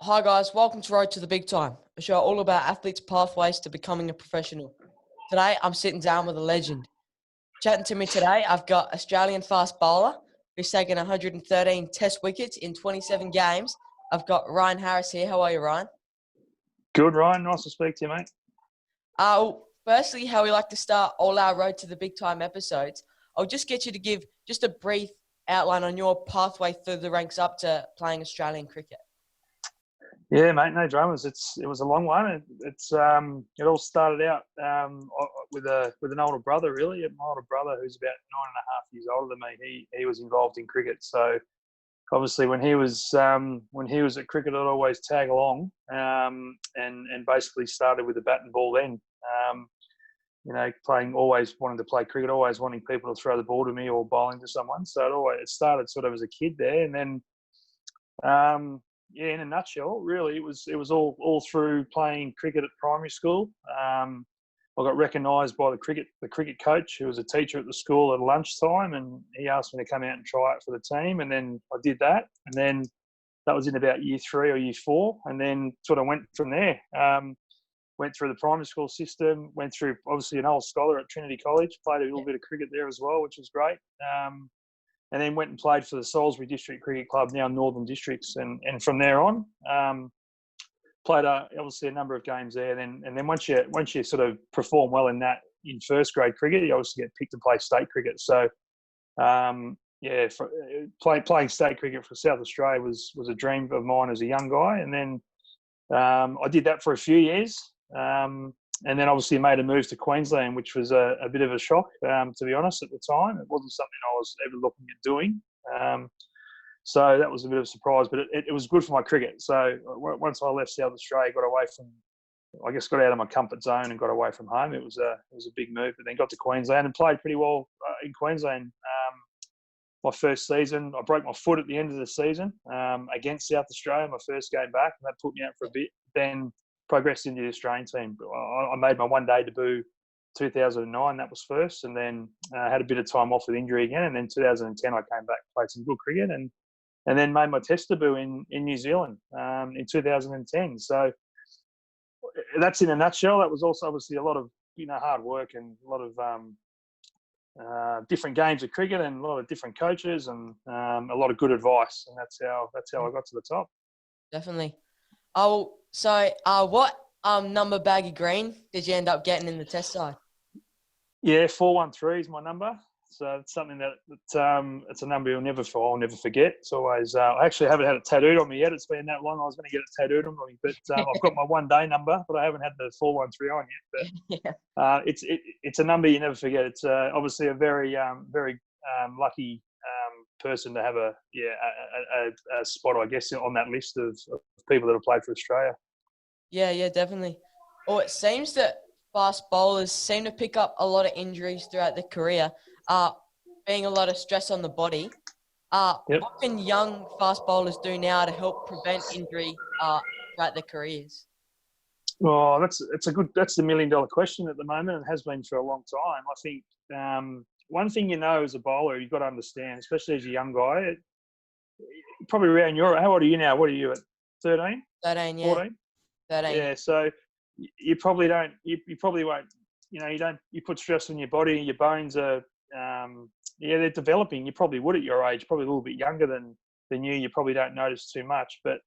Hi guys, welcome to Road to the Big Time, a show all about athletes' pathways to becoming a professional. Today, I'm sitting down with a legend. Chatting to me today, I've got Australian fast bowler who's taken 113 test wickets in 27 games. I've got Ryan Harris here. How are you, Ryan? Good, Ryan. Nice to speak to you, mate. Firstly, how we like to start all our Road to the Big Time episodes, I'll just get you to give just a brief outline on your pathway through the ranks up to playing Australian cricket. Yeah, mate. No dramas. It was a long one. It all started out with an older brother. Really, my older brother, who's about 9.5 years older than me. He was involved in cricket. So obviously, when he was at cricket, I'd always tag along and basically started with the bat and ball. Then always wanting to play cricket, always wanting people to throw the ball to me or bowling to someone. So it started sort of as a kid there, and then. In a nutshell, really, it was all through playing cricket at primary school. I got recognised by the cricket coach, who was a teacher at the school at lunchtime, and he asked me to come out and try it for the team. And then I did that, and then that was in about year 3 or year 4, and then sort of went from there. Went through the primary school system, went through obviously an old scholar at Trinity College, played a little bit of cricket there as well, which was great. And then went and played for the Salisbury District Cricket Club, now Northern Districts, and from there on, played obviously a number of games there. And then once you sort of perform well in first grade cricket, you obviously get picked to play state cricket. So playing state cricket for South Australia was a dream of mine as a young guy. And then I did that for a few years. And then obviously made a move to Queensland, which was a bit of a shock, to be honest, at the time. It wasn't something I was ever looking at doing. So that was a bit of a surprise, but it was good for my cricket. So once I left South Australia, got out of my comfort zone and got away from home. It was a big move, but then got to Queensland and played pretty well in Queensland. My first season, I broke my foot at the end of the season against South Australia, my first game back, and that put me out for a bit. Then progressed into the Australian team. I made my one-day debut 2009, that was first, and then had a bit of time off with injury again, and then 2010 I came back, played some good cricket, and then made my test debut in New Zealand in 2010. So that's in a nutshell. That was also obviously a lot of hard work and a lot of different games of cricket and a lot of different coaches and a lot of good advice, and that's how I got to the top. Definitely. What number baggy green did you end up getting in the test side? Yeah, 413 is my number. So it's something it's a number I'll never forget. It's always I actually haven't had it tattooed on me yet. It's been that long. I was going to get it tattooed on me, but I've got my one-day number, but I haven't had the 413 on yet. But it's a number you never forget. It's obviously a very lucky person to have a spot, I guess, on that list of people that have played for Australia. Yeah, definitely. Well, it seems that fast bowlers seem to pick up a lot of injuries throughout their career, being a lot of stress on the body. What can young fast bowlers do now to help prevent injury throughout their careers? Well, that's the $1 million question at the moment, and has been for a long time. I think one thing as a bowler, you've got to understand, especially as a young guy, probably around how old are you now? What are you at? 13? 13, yeah. 14? 13. Yeah, so you probably don't. You probably won't. You put stress on your body. Your bones are. They're developing. You probably would at your age. Probably a little bit younger than you. You probably don't notice too much. But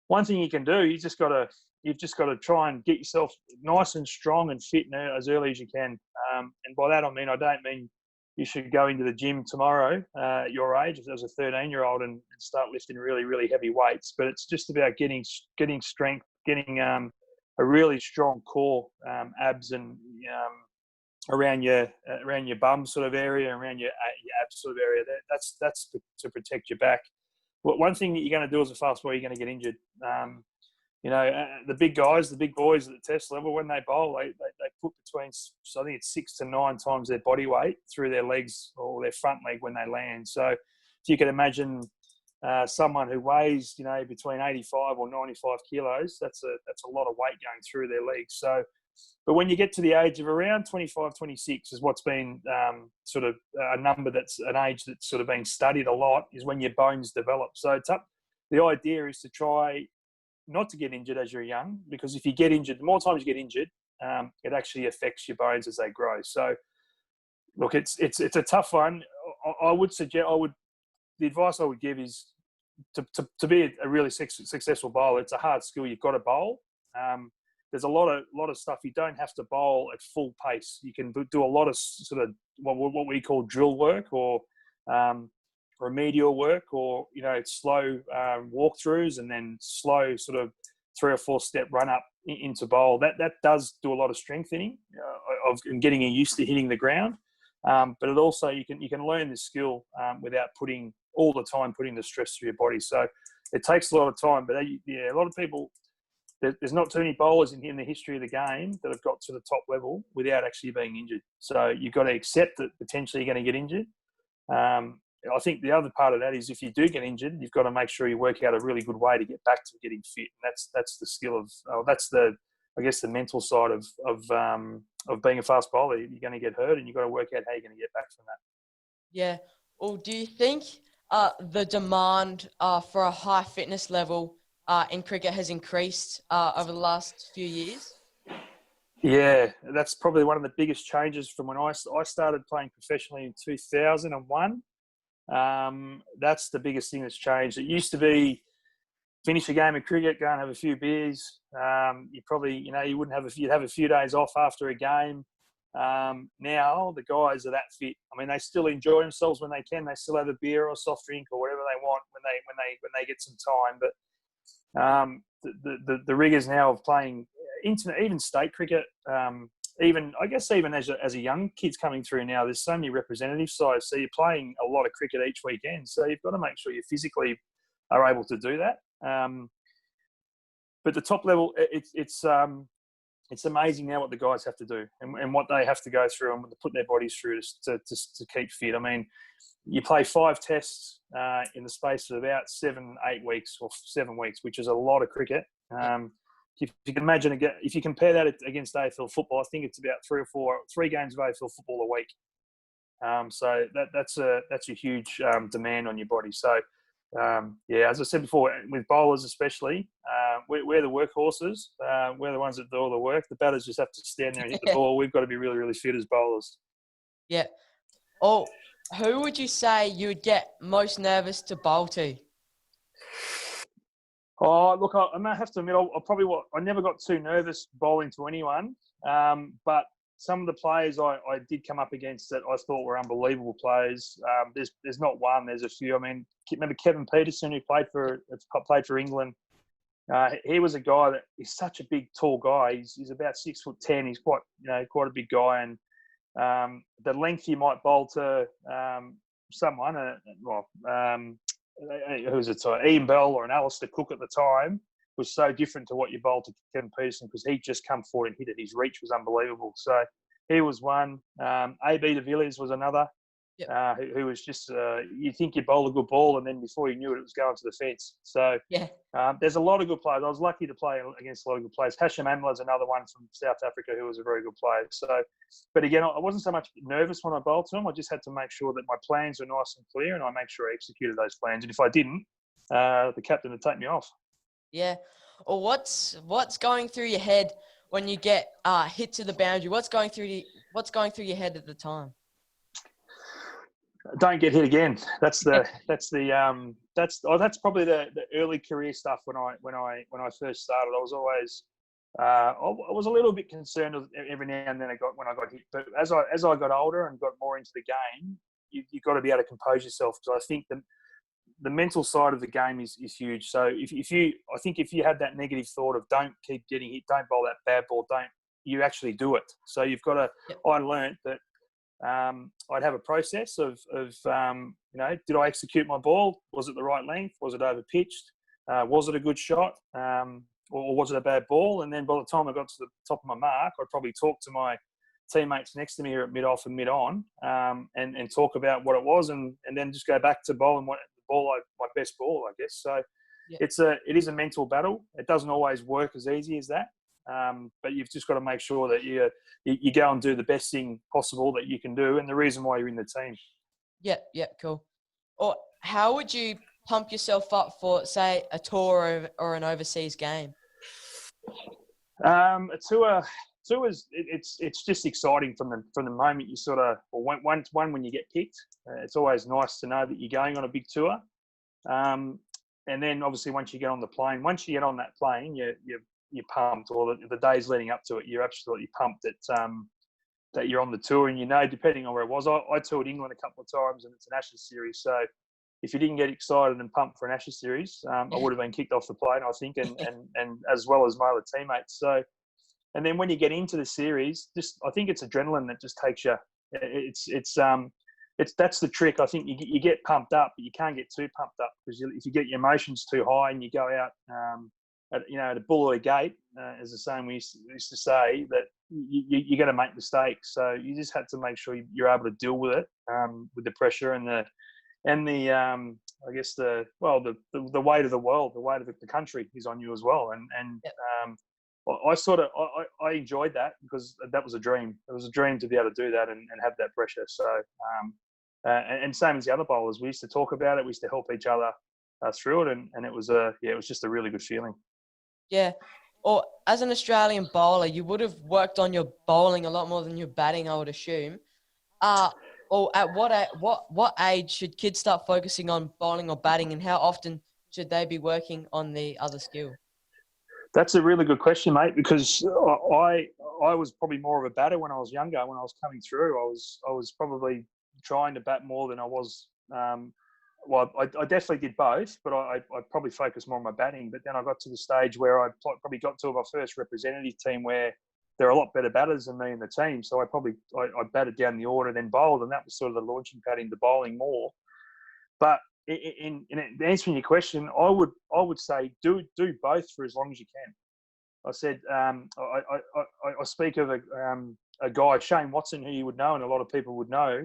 one thing you can do, you've just got to try and get yourself nice and strong and fit as early as you can. And by that I don't mean you should go into the gym tomorrow at your age as a 13-year-old and start lifting really, really heavy weights. But it's just about getting strength, getting a really strong core, abs and around your bum sort of area, around your abs sort of area. That's to protect your back. One thing that you're going to do as a fast bowler, you're going to get injured. The big guys, the big boys at the test level, when they bowl, they put between, so I think it's 6 to 9 times their body weight through their legs or their front leg when they land. So if you can imagine someone who weighs, between 85 or 95 kilos, that's a lot of weight going through their legs. So, but when you get to the age of around 25, 26 is what's been sort of a number that's an age that's sort of been studied a lot, is when your bones develop. So the idea is to try not to get injured as you're young, because if you get injured, the more times you get injured, it actually affects your bones as they grow. So, look, it's a tough one. I would suggest, the advice I would give is to be a really successful bowler. It's a hard skill. You've got to bowl. There's a lot of stuff. You don't have to bowl at full pace. You can do a lot of sort of what we call drill work, or remedial work, or slow walkthroughs, and then slow sort of 3 or 4 step run up into bowl. That does do a lot of strengthening and getting you used to hitting the ground. But it also, you can learn this skill without putting the stress through your body. So it takes a lot of time. But a lot of people, there's not too many bowlers in the history of the game that have got to the top level without actually being injured. So you've got to accept that potentially you're going to get injured. I think the other part of that is, if you do get injured, you've got to make sure you work out a really good way to get back to getting fit. And that's the skill of that's the mental side of being a fast bowler. You're going to get hurt, and you've got to work out how you're going to get back from that. Yeah. Well, do you think the demand for a high fitness level in cricket has increased over the last few years? Yeah, that's probably one of the biggest changes from when I started playing professionally in 2001. That's the biggest thing that's changed. It used to be finish a game of cricket, go and have a few beers. You probably, you'd have a few days off after a game. Now the guys are that fit. I mean, they still enjoy themselves when they can. They still have a beer or a soft drink or whatever they want when they get some time. But the rigours now of playing even state cricket, even as a young kid's coming through now, there's so many representative sides. So you're playing a lot of cricket each weekend. So you've got to make sure you physically are able to do that. But the top level, it's amazing now what the guys have to do and what they have to go through and what they put their bodies through to keep fit. I mean, you play 5 tests in the space of about 7-8 weeks or 7 weeks, which is a lot of cricket. If you can imagine, if you compare that against AFL football, I think it's about 3 games of AFL football a week. So that's a huge demand on your body. So as I said before, with bowlers especially, we're the workhorses. We're the ones that do all the work. The batters just have to stand there and hit the ball. We've got to be really, really fit as bowlers. Yeah. Oh, who would you say you would get most nervous to bowl to? Oh, look, I may have to admit, I never got too nervous bowling to anyone. But some of the players I did come up against that I thought were unbelievable players. There's not one, there's a few. I mean, remember Kevin Peterson, who played for England? He was a guy that is such a big, tall guy. He's about 6'10". He's quite a big guy, and the length you might bowl to someone, who was it? Ian Bell or an Alistair Cook at the time, was so different to what you bowled to Kevin Peterson, because he'd just come forward and hit it. His reach was unbelievable. So he was one. AB de Villiers was another. Yep. Who was just, you think you bowl a good ball, and then before you knew it, it was going to the fence. So there's a lot of good players. I was lucky to play against a lot of good players. Hashim Amla's another one from South Africa who was a very good player. So, but again, I wasn't so much nervous when I bowled to them. I just had to make sure that my plans were nice and clear, and I make sure I executed those plans. And if I didn't, the captain would take me off. Yeah. Or what's going through your head when you get hit to the boundary? What's going through your head at the time? Don't get hit again. That's probably the early career stuff. When I first started, I was always I was a little bit concerned every now and then when I got hit. But as I got older and got more into the game, you've got to be able to compose yourself, because I think the mental side of the game is huge. So if you had that negative thought of don't keep getting hit, don't bowl that bad ball, you actually do it. So you've got to. Yep. I learned that. I'd have a process of did I execute my ball? Was it the right length? Was it over pitched? Was it a good shot? Or was it a bad ball? And then by the time I got to the top of my mark, I'd probably talk to my teammates next to me here at mid-off and mid-on and talk about what it was, and then just go back to bowling my best ball, I guess. So it is a mental battle. It doesn't always work as easy as that. But you've just got to make sure that you go and do the best thing possible that you can do, and the reason why you're in the team. Yeah, cool. Or how would you pump yourself up for, say, a tour or an overseas game? A tour is it's just exciting from the moment you sort of when you get picked. It's always nice to know that you're going on a big tour. And then obviously once you get on the plane, once you get on that plane, you're pumped. Or the days leading up to it, you're absolutely pumped that you're on the tour. And depending on where it was, I toured England a couple of times, and it's an Ashes series. So if you didn't get excited and pumped for an Ashes series, I would have been kicked off the plane, I think, and as well as my other teammates. So, and then when you get into the series, I think it's adrenaline that just takes you. That's the trick. I think you get pumped up, but you can't get too pumped up, because if you get your emotions too high and you go out at a bull or a gate, as the saying we used to say, that you're going to make mistakes. So you just have to make sure you're able to deal with it, with the pressure and the I guess the weight of the world, the weight of the country is on you as well. And I enjoyed that, because that was a dream. It was a dream to be able to do that and have that pressure. So and same as the other bowlers, we used to talk about it. We used to help each other through it, and it was just a really good feeling. Yeah. Or as an Australian bowler, you would have worked on your bowling a lot more than your batting, I would assume. Or at what age should kids start focusing on bowling or batting, and how often should they be working on the other skill? That's a really good question, mate, because I was probably more of a batter when I was younger. When I was coming through, I was probably trying to bat more than I was. I definitely did both, but I probably focused more on my batting. But then I got to the stage where I probably got to my first representative team, where there are a lot better batters than me in the team. So I batted down the order, then bowled, and that was sort of the launching pad into bowling more. But in answering your question, I would say do both for as long as you can. I said I speak of a guy, Shane Watson, who you would know, and a lot of people would know.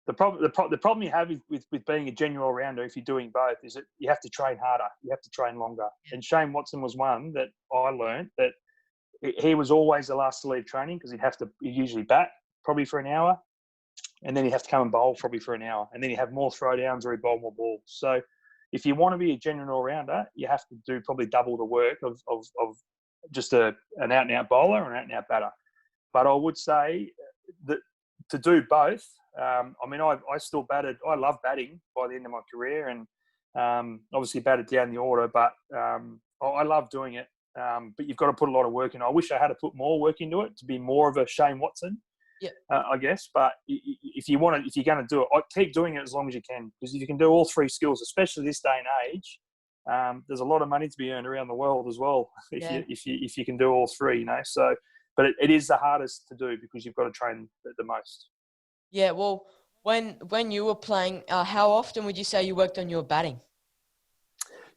The problem you have with being a genuine all-rounder, if you're doing both, is that you have to train harder, you have to train longer. And Shane Watson was one that I learned that he was always the last to leave training, because he'd usually bat probably for an hour, and then he'd have to come and bowl probably for an hour, and then he'd have more throwdowns or he'd bowl more balls. So if you want to be a genuine all-rounder, you have to do probably double the work of just an out-and-out bowler or an out-and-out batter. But I would say that to do both, I still batted. I love batting by the end of my career, and obviously batted down the order, but I love doing it. But you've got to put a lot of work in. I wish I had to put more work into it to be more of a Shane Watson, I guess. But if you're going to do it, keep doing it as long as you can, because if you can do all three skills, especially this day and age, there's a lot of money to be earned around the world as well if you can do all three. So, but it is the hardest to do, because you've got to train the most. Yeah. Well, when you were playing, how often would you say you worked on your batting?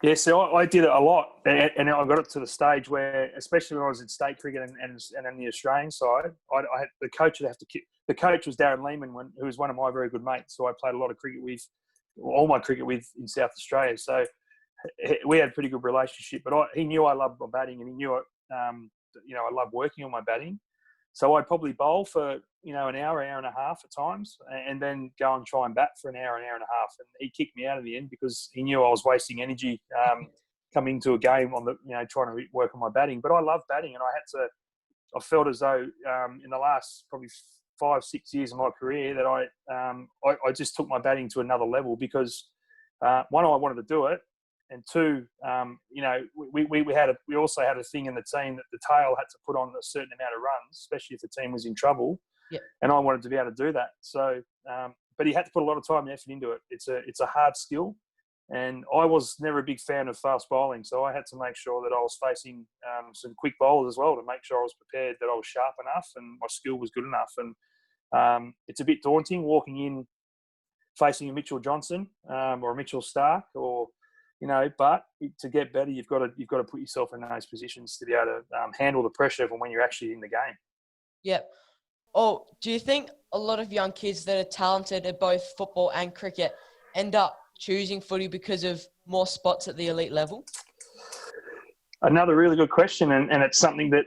Yeah, so I did it a lot, and I got it to the stage where, especially when I was in state cricket and in the Australian side, I had the coach would have to kick. The coach was Darren Lehman, who was one of my very good mates, so I played a lot of cricket with, all my cricket with in South Australia. So we had a pretty good relationship. But he knew I loved my batting, and he knew I loved working on my batting. So I'd probably bowl for an hour and a half at times, and then go and try and bat for an hour and a half. And he kicked me out in the end, because he knew I was wasting energy coming to a game on trying to work on my batting. But I love batting, and I felt as though in the last probably 5-6 years of my career that I just took my batting to another level, because one, I wanted to do it. And two, we also had a thing in the team that the tail had to put on a certain amount of runs, especially if the team was in trouble. Yeah. And I wanted to be able to do that. So, but he had to put a lot of time and effort into it. It's a hard skill, and I was never a big fan of fast bowling, so I had to make sure that I was facing some quick bowlers as well, to make sure I was prepared, that I was sharp enough and my skill was good enough. And it's a bit daunting walking in facing a Mitchell Johnson or a Mitchell Starc, or but to get better, you've got to put yourself in those positions to be able to handle the pressure from when you're actually in the game. Yep. Oh, do you think a lot of young kids that are talented at both football and cricket end up choosing footy because of more spots at the elite level? Another really good question, and it's something that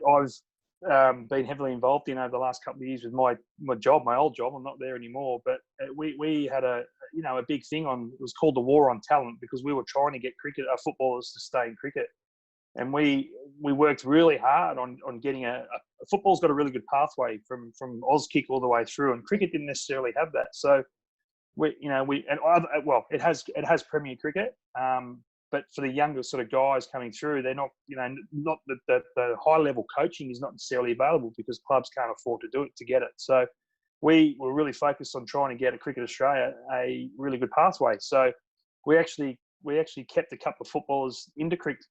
been heavily involved in over the last couple of years with my job, my old job. I'm not there anymore, but we had a big thing on. It was called the war on talent, because we were trying to get footballers to stay in cricket, and we worked really hard on getting football's got a really good pathway from Auskick all the way through, and cricket didn't necessarily have that. So it has Premier Cricket, but for the younger sort of guys coming through, they're not, not the high level coaching is not necessarily available because clubs can't afford to get it. So we were really focused on trying to get at Cricket Australia a really good pathway. So we actually kept a couple of footballers into cricket,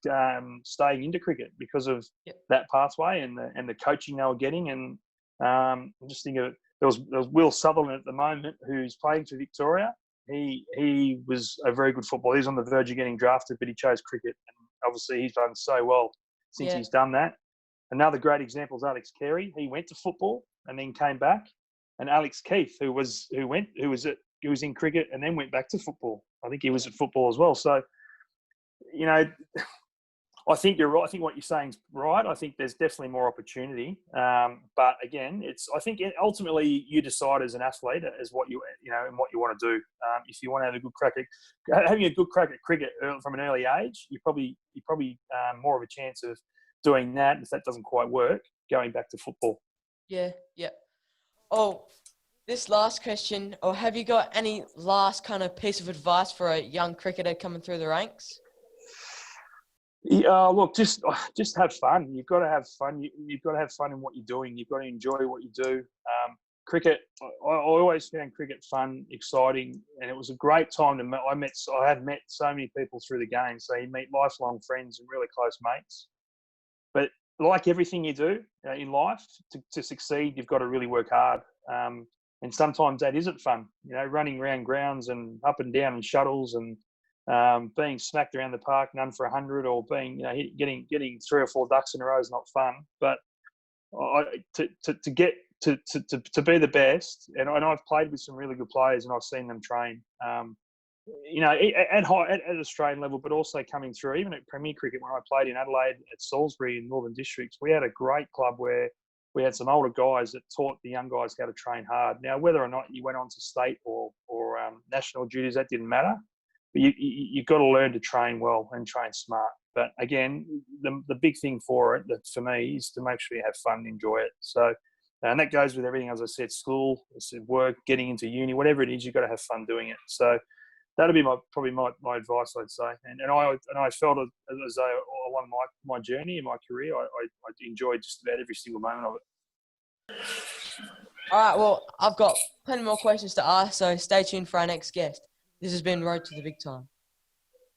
staying into cricket because of that pathway and the coaching they were getting. And I'm just thinking of it. There was Will Sutherland at the moment, who's playing for Victoria. He was a very good footballer. He's on the verge of getting drafted, but he chose cricket, and obviously he's done so well since he's done that. Another great example is Alex Carey. He went to football and then came back, and Alex Keith, who was in cricket and then went back to football. I think he was at football as well. So, I think you're right. I think what you're saying is right. I think there's definitely more opportunity. But again, I think ultimately you decide as an athlete as what and what you want to do. If you want to have a good crack having a good crack at cricket from an early age, you're probably more of a chance of doing that. If that doesn't quite work, going back to football. Yeah. Oh, this last question, or have you got any last kind of piece of advice for a young cricketer coming through the ranks? Look, just have fun. You've got to have fun. You've got to have fun in what you're doing. You've got to enjoy what you do. Cricket, I always found cricket fun, exciting, and it was a great time to meet. I have met so many people through the game. So you meet lifelong friends and really close mates. But like everything you do in life, to succeed, you've got to really work hard. And sometimes that isn't fun. Running around grounds and up and down in shuttles and being smacked around the park, none for 100, or being, getting 3 or 4 ducks in a row is not fun. But to be the best, and I've played with some really good players, and I've seen them train. At Australian level, but also coming through, even at Premier Cricket when I played in Adelaide at Salisbury in Northern Districts, we had a great club where we had some older guys that taught the young guys how to train hard. Now, whether or not you went on to state or national duties, that didn't matter. But you've got to learn to train well and train smart. But again, the big thing for me is to make sure you have fun and enjoy it. So, and that goes with everything, as I said, school, work, getting into uni, whatever it is, you've got to have fun doing it. So that'll be probably my advice, I'd say. And I felt as though along my journey in my career, I enjoyed just about every single moment of it. All right, well, I've got plenty more questions to ask, so stay tuned for our next guest. This has been Road to the Big Time.